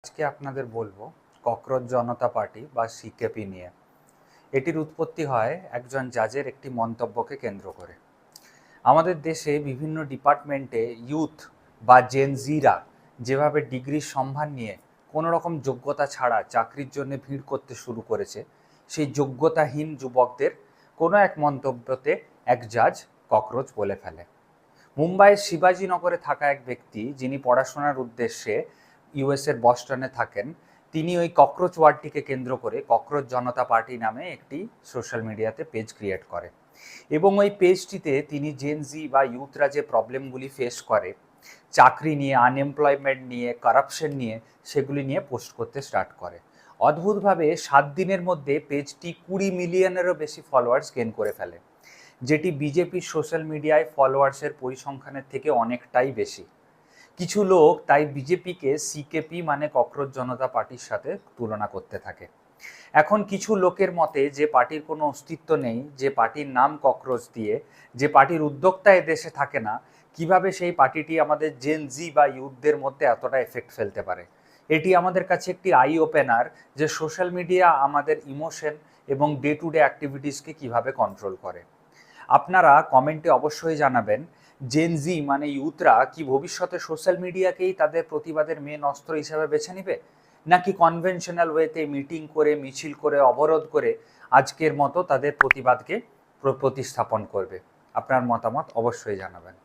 আজকে আপনাদের বলবো ককরোচ জনতা পার্টি বা সিকেপি নিয়ে। এটির উৎপত্তি হয় একজন জাজের একটি মন্তব্যকে কেন্দ্র করে। আমাদের দেশে বিভিন্ন ডিপার্টমেন্টে ইউথ বা জেনজিরা যেভাবে ডিগ্রির সম্মান নিয়ে কোনো রকম যোগ্যতা ছাড়া চাকরির জন্য ভিড় করতে শুরু করেছে, সেই যোগ্যতাহীন যুবকদের কোনো এক মন্তব্যতে এক জাজ ককরোচ বলে ফেলে। মুম্বাইয়ের শিবাজীনগরে থাকা এক ব্যক্তি, যিনি পড়াশোনার উদ্দেশ্যে ইউএসের বস্টনে থাকেন, তিনি ওই ককরোচ ওয়ার্ডটিকে কেন্দ্র করে ককরোচ জনতা পার্টি নামে একটি সোশ্যাল মিডিয়াতে পেজ ক্রিয়েট করে এবং ওই পেজটিতে তিনি জেনজি বা ইউথরা যে প্রবলেমগুলি ফেস করে, চাকরি নিয়ে, আনএমপ্লয়মেন্ট নিয়ে, কারাপশন নিয়ে, সেগুলি নিয়ে পোস্ট করতে স্টার্ট করে। অদ্ভুতভাবে 7 দিনের মধ্যে পেজটি 20 মিলিয়নেরও বেশি ফলোয়ার্স গেইন করে ফেলে, যেটি বিজেপির সোশ্যাল মিডিয়ায় ফলোয়ার্সের পরিসংখ্যানের থেকে অনেকটাই বেশি। কিছু লোক তাই বিজেপিকে সিকেপি মানে ককরোচ জনতা পার্টির সাথে তুলনা করতে থাকে। এখন কিছু লোকের মতে, যে পার্টির কোনো অস্তিত্ব নেই, যে পার্টির নাম ককরোচ দিয়ে, যে পার্টির উদ্যোক্তা এদেশে থাকে না, কিভাবে সেই পার্টিটি আমাদের জেন জি বা ইউথদের মধ্যে এতটা এফেক্ট ফেলতে পারে। এটি আমাদের কাছে একটি আই ওপেনার যে সোশ্যাল মিডিয়া আমাদের ইমোশন এবং ডে টু ডে অ্যাক্টিভিটিসকে কিভাবে কন্ট্রোল করে। আপনারা কমেন্টে অবশ্যই জানাবেন, জেন জি মানে ইউথরা কি ভবিষ্যতে সোশ্যাল মিডিয়াকেই তাদের প্রতিবাদের মেন অস্ত্র হিসাবে বেছে নেবে, নাকি কনভেনশনাল ওয়েতে মিটিং করে, মিছিল করে, অবরোধ করে আজকের মতো তাদের প্রতিবাদকে প্রতিস্থাপন করবে। আপনার মতামত অবশ্যই জানাবেন।